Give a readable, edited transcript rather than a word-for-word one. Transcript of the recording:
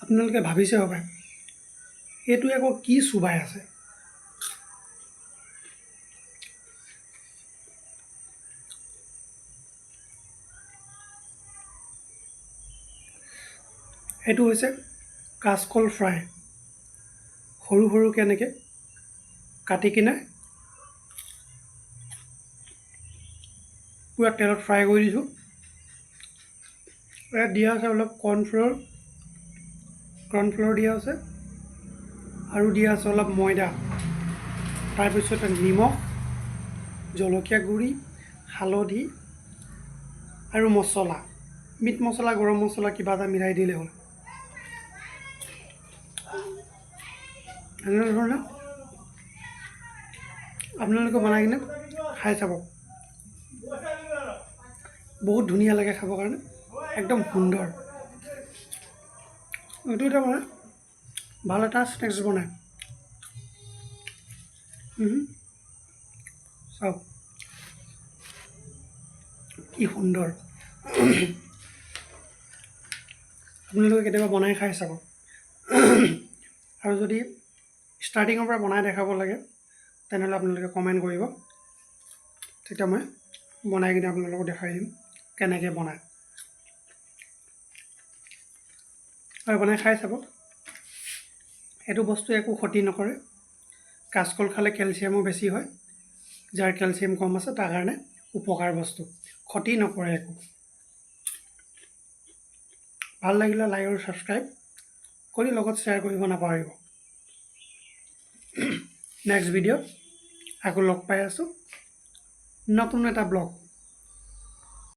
আপোনালোকে ভাবিছে হ'ব এইটো আকৌ কি চুবাই আছে। এইটো হৈছে কাচকল ফ্ৰাই। সৰু সৰুকৈ এনেকৈ কাটি কিনে পূৰা তেলত ফ্ৰাই কৰি দিছোঁ। ইয়াত দিয়া আছে অলপ কৰ্ণফ্ল'ৰ দিয়া আছে আৰু দিয়া আছে অলপ ময়দা, তাৰপিছতে নিমখ, জলকীয়া গুড়ি, হালধি আৰু মছলা, মিট মছলা, গৰম মছলা কিবা এটা মিলাই দিলে হ'ল। এনেধৰণে আপোনালোকে বনাই কিনে খাই চাব, বহুত ধুনীয়া লাগে খাবৰ কাৰণে, একদম সুন্দৰ। এইটো এটা মানে ভাল এটা স্নেক্স বনায়। চাওক কি সুন্দৰ। আপোনালোকে কেতিয়াবা বনাই খাই চাব। আৰু যদি ষ্টাৰ্টিঙৰ পৰা বনাই দেখাব লাগে তেনেহ'লে আপোনালোকে কমেণ্ট কৰিব, তেতিয়া মই বনাই কিনে আপোনালোকক দেখাই দিম কেনেকৈ বনায়। আৰু বনাই খাই চাব, এইটো বস্তু একো ক্ষতি নকৰে। কাচকল খালে কেলছিয়ামো বেছি হয়, যাৰ কেলছিয়াম কম আছে তাৰ কাৰণে উপকাৰ বস্তু, ক্ষতি নকৰে একো। ভাল লাগিলে লাইক আৰু ছাবস্ক্ৰাইব কৰি লগত শ্বেয়াৰ কৰিব নাপাহৰিব। নেক্সট ভিডিঅ'ত আকৌ লগ পাই আছোঁ নতুন এটা ব্লগ।